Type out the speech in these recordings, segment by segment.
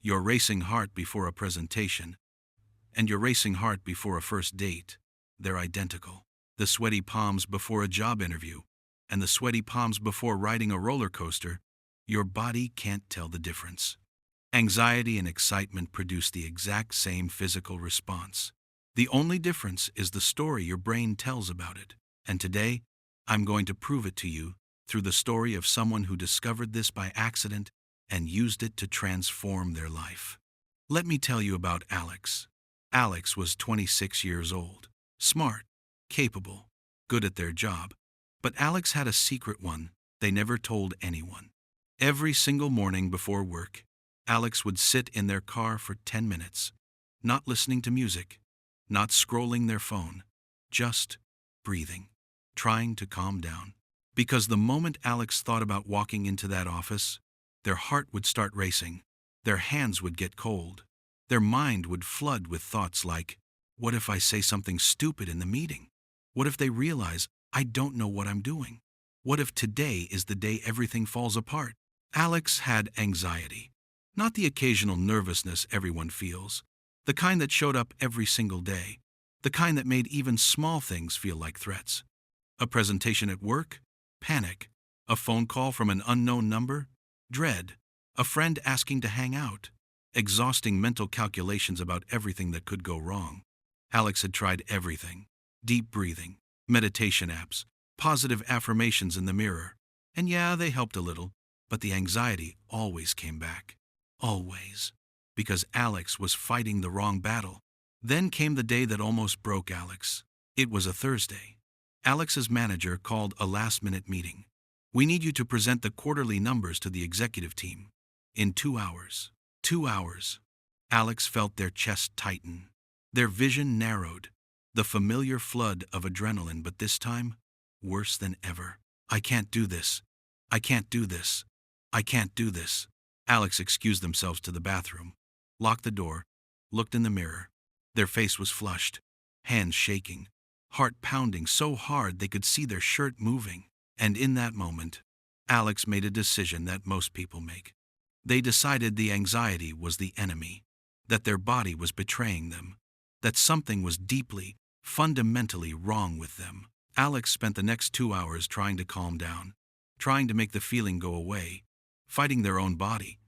your racing heart before a presentation, and your racing heart before a first date, they're identical. The sweaty palms before a job interview, and the sweaty palms before riding a roller coaster, your body can't tell the difference. Anxiety and excitement produce the exact same physical response. The only difference is the story your brain tells about it. And today, I'm going to prove it to you through the story of someone who discovered this by accident and used it to transform their life. Let me tell you about Alex. Alex was 26 years old, smart, capable, good at their job. But Alex had a secret one they never told anyone. Every single morning before work, Alex would sit in their car for 10 minutes, not listening to music, not scrolling their phone, just breathing, trying to calm down. Because the moment Alex thought about walking into that office, their heart would start racing, their hands would get cold, their mind would flood with thoughts like, what if I say something stupid in the meeting? What if they realize I don't know what I'm doing? What if today is the day everything falls apart? Alex had anxiety, not the occasional nervousness everyone feels, the kind that showed up every single day, the kind that made even small things feel like threats. A presentation at work? Panic. A phone call from an unknown number? Dread. A friend asking to hang out? Exhausting mental calculations about everything that could go wrong. Alex had tried everything. Deep breathing, meditation apps, positive affirmations in the mirror. And yeah, they helped a little, but the anxiety always came back. Always. Because Alex was fighting the wrong battle. Then came the day that almost broke Alex. It was a Thursday. Alex's manager called a last-minute meeting. We need you to present the quarterly numbers to the executive team. In 2 hours. 2 hours. Alex felt their chest tighten. Their vision narrowed. The familiar flood of adrenaline, but this time, worse than ever. I can't do this. I can't do this. I can't do this. Alex excused themselves to the bathroom, locked the door, looked in the mirror. Their face was flushed, hands shaking, heart pounding so hard they could see their shirt moving. And in that moment, Alex made a decision that most people make. They decided the anxiety was the enemy, that their body was betraying them, that something was deeply, fundamentally wrong with them. Alex spent the next 2 hours trying to calm down, trying to make the feeling go away, fighting their own body.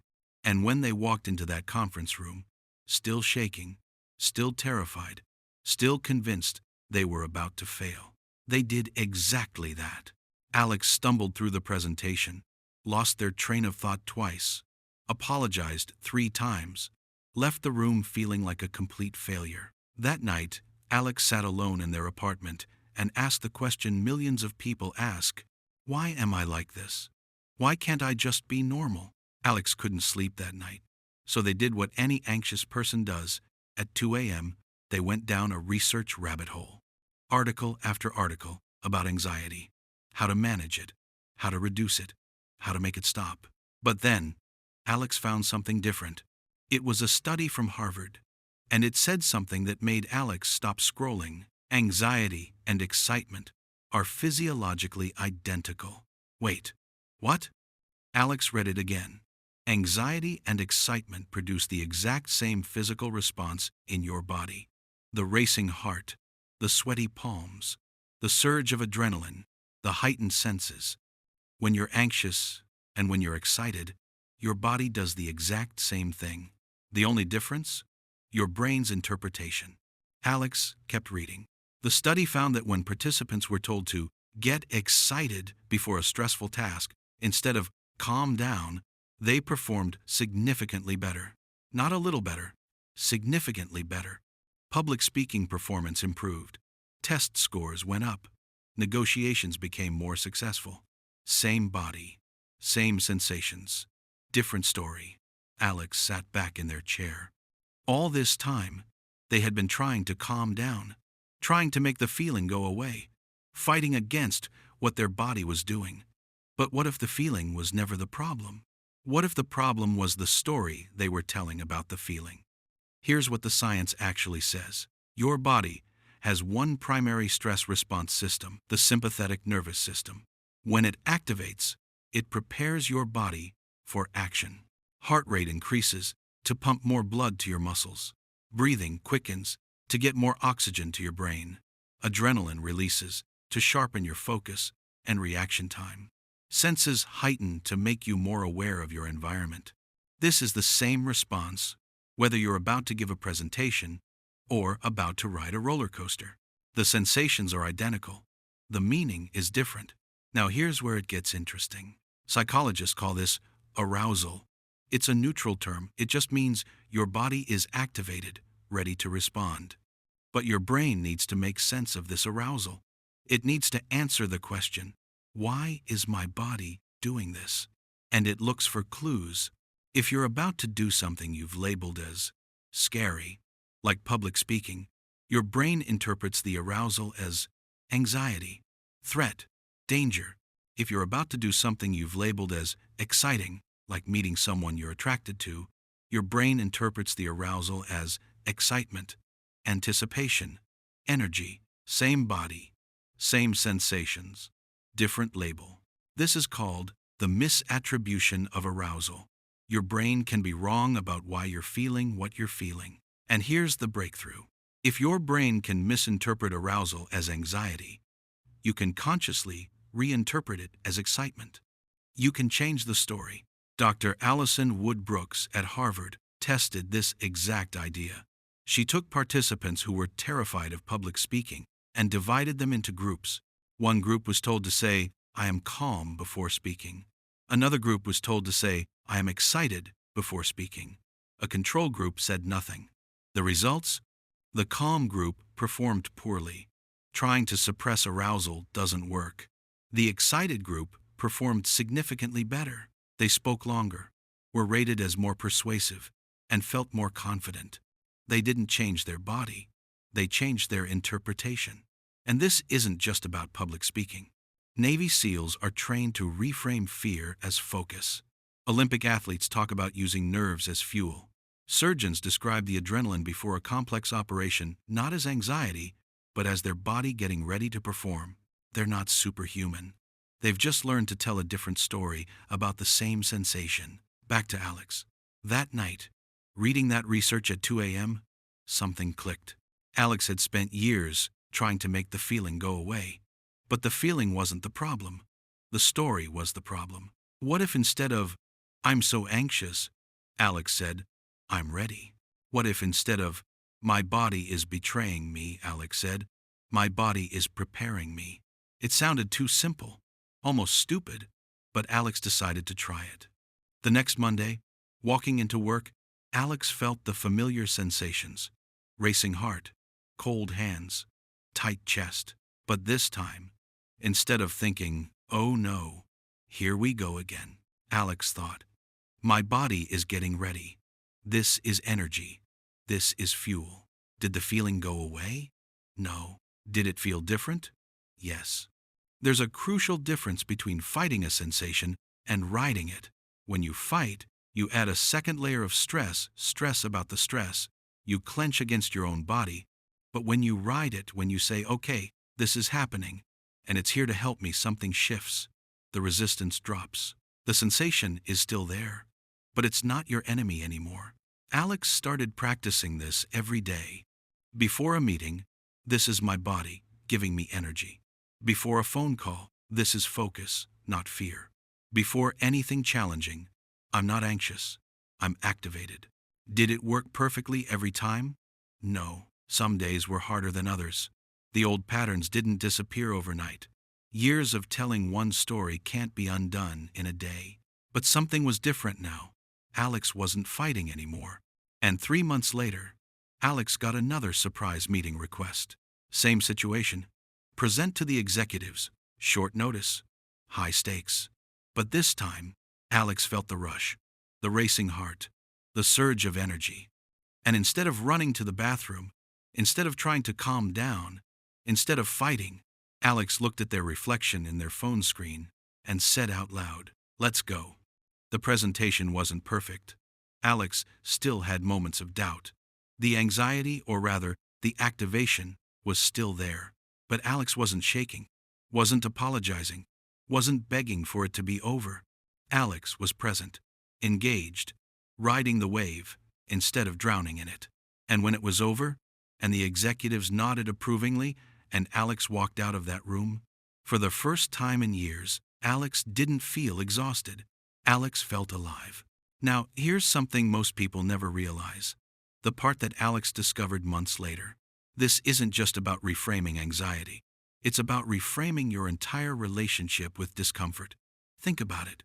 And when they walked into that conference room, still shaking, still terrified, still convinced they were about to fail, they did exactly that. Alex stumbled through the presentation, lost their train of thought twice, apologized 3 times, left the room feeling like a complete failure. That night, Alex sat alone in their apartment and asked the question millions of people ask, why am I like this? Why can't I just be normal? Alex couldn't sleep that night, so they did what any anxious person does. At 2 a.m., they went down a research rabbit hole. Article after article about anxiety, how to manage it, how to reduce it, how to make it stop. But then, Alex found something different. It was a study from Harvard, and it said something that made Alex stop scrolling. Anxiety and excitement are physiologically identical. Wait, what? Alex read it again. Anxiety and excitement produce the exact same physical response in your body. The racing heart, the sweaty palms, the surge of adrenaline, the heightened senses. When you're anxious and when you're excited, your body does the exact same thing. The only difference? Your brain's interpretation. Alex kept reading. The study found that when participants were told to get excited before a stressful task instead of calm down, they performed significantly better. Not a little better, significantly better. Public speaking performance improved. Test scores went up. Negotiations became more successful. Same body, same sensations, different story. Alex sat back in their chair. All this time, they had been trying to calm down, trying to make the feeling go away, fighting against what their body was doing. But what if the feeling was never the problem? What if the problem was the story they were telling about the feeling? Here's what the science actually says. Your body has one primary stress response system, the sympathetic nervous system. When it activates, it prepares your body for action. Heart rate increases, to pump more blood to your muscles. Breathing quickens to get more oxygen to your brain. Adrenaline releases to sharpen your focus and reaction time. Senses heighten to make you more aware of your environment. This is the same response whether you're about to give a presentation or about to ride a roller coaster. The sensations are identical. The meaning is different. Now here's where it gets interesting. Psychologists call this arousal. It's a neutral term. It just means your body is activated, ready to respond. But your brain needs to make sense of this arousal. It needs to answer the question, why is my body doing this? And it looks for clues. If you're about to do something you've labeled as scary, like public speaking, your brain interprets the arousal as anxiety, threat, danger. If you're about to do something you've labeled as exciting, like meeting someone you're attracted to, your brain interprets the arousal as excitement, anticipation, energy, same body, same sensations, different label. This is called the misattribution of arousal. Your brain can be wrong about why you're feeling what you're feeling. And here's the breakthrough. If your brain can misinterpret arousal as anxiety, you can consciously reinterpret it as excitement. You can change the story. Dr. Alison Wood Brooks at Harvard tested this exact idea. She took participants who were terrified of public speaking and divided them into groups. One group was told to say, "I am calm" before speaking. Another group was told to say, "I am excited" before speaking. A control group said nothing. The results? The calm group performed poorly. Trying to suppress arousal doesn't work. The excited group performed significantly better. They spoke longer, were rated as more persuasive, and felt more confident. They didn't change their body. They changed their interpretation. And this isn't just about public speaking. Navy SEALs are trained to reframe fear as focus. Olympic athletes talk about using nerves as fuel. Surgeons describe the adrenaline before a complex operation not as anxiety, but as their body getting ready to perform. They're not superhuman. They've just learned to tell a different story about the same sensation. Back to Alex. That night, reading that research at 2 a.m., something clicked. Alex had spent years trying to make the feeling go away. But the feeling wasn't the problem. The story was the problem. What if instead of, "I'm so anxious," Alex said, "I'm ready"? What if instead of, "My body is betraying me," Alex said, "My body is preparing me"? It sounded too simple, almost stupid, but Alex decided to try it. The next Monday, walking into work, Alex felt the familiar sensations: racing heart, cold hands, tight chest. But this time, instead of thinking, "Oh no, here we go again," Alex thought, "My body is getting ready. This is energy. This is fuel." Did the feeling go away? No. Did it feel different? Yes. There's a crucial difference between fighting a sensation and riding it. When you fight, you add a second layer of stress about the stress. You clench against your own body. But when you ride it, when you say, "Okay, this is happening, and it's here to help me," something shifts. The resistance drops. The sensation is still there, but it's not your enemy anymore. Alex started practicing this every day. Before a meeting, this is my body giving me energy. Before a phone call, this is focus, not fear. Before anything challenging, I'm not anxious, I'm activated. Did it work perfectly every time? No. Some days were harder than others. The old patterns didn't disappear overnight. Years of telling one story can't be undone in a day. But something was different now. Alex wasn't fighting anymore. And 3 months later, Alex got another surprise meeting request. Same situation. Present to the executives. Short notice. High stakes. But this time, Alex felt the rush, the racing heart, the surge of energy. And instead of running to the bathroom, instead of trying to calm down, instead of fighting, Alex looked at their reflection in their phone screen and said out loud, "Let's go." The presentation wasn't perfect. Alex still had moments of doubt. The anxiety, or rather, the activation, was still there. But Alex wasn't shaking, wasn't apologizing, wasn't begging for it to be over. Alex was present, engaged, riding the wave, instead of drowning in it. And when it was over, and the executives nodded approvingly, and Alex walked out of that room, for the first time in years, Alex didn't feel exhausted. Alex felt alive. Now, here's something most people never realize. The part that Alex discovered months later. This isn't just about reframing anxiety. It's about reframing your entire relationship with discomfort. Think about it.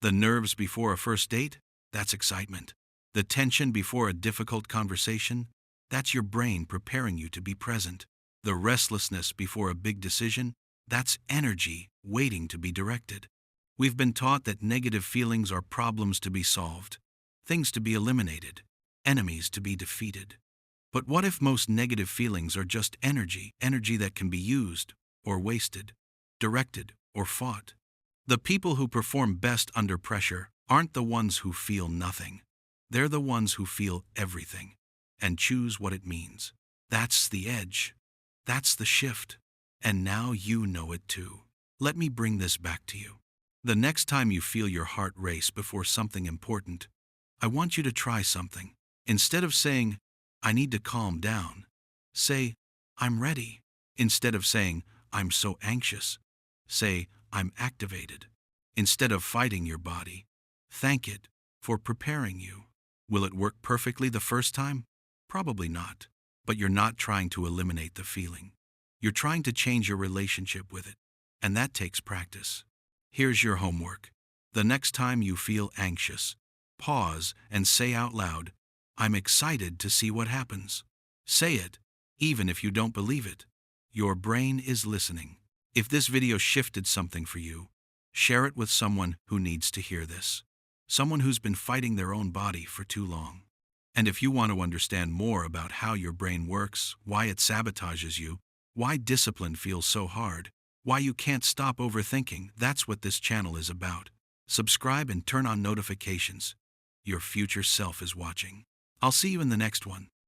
The nerves before a first date? That's excitement. The tension before a difficult conversation? That's your brain preparing you to be present. The restlessness before a big decision? That's energy waiting to be directed. We've been taught that negative feelings are problems to be solved, things to be eliminated, enemies to be defeated. But what if most negative feelings are just energy that can be used or wasted, directed or fought? The people who perform best under pressure aren't the ones who feel nothing. They're the ones who feel everything and choose what it means. That's the edge. That's the shift. And now you know it too. Let me bring this back to you. The next time you feel your heart race before something important, I want you to try something. Instead of saying, I need to calm down, say, I'm ready. Instead of saying, I'm so anxious, say, I'm activated. Instead of fighting your body, thank it for preparing you. Will it work perfectly the first time? Probably not. But you're not trying to eliminate the feeling. You're trying to change your relationship with it. And that takes practice. Here's your homework. The next time you feel anxious, pause and say out loud, I'm excited to see what happens. Say it, even if you don't believe it. Your brain is listening. If this video shifted something for you, share it with someone who needs to hear this. Someone who's been fighting their own body for too long. And if you want to understand more about how your brain works, why it sabotages you, why discipline feels so hard, why you can't stop overthinking, that's what this channel is about. Subscribe and turn on notifications. Your future self is watching. I'll see you in the next one.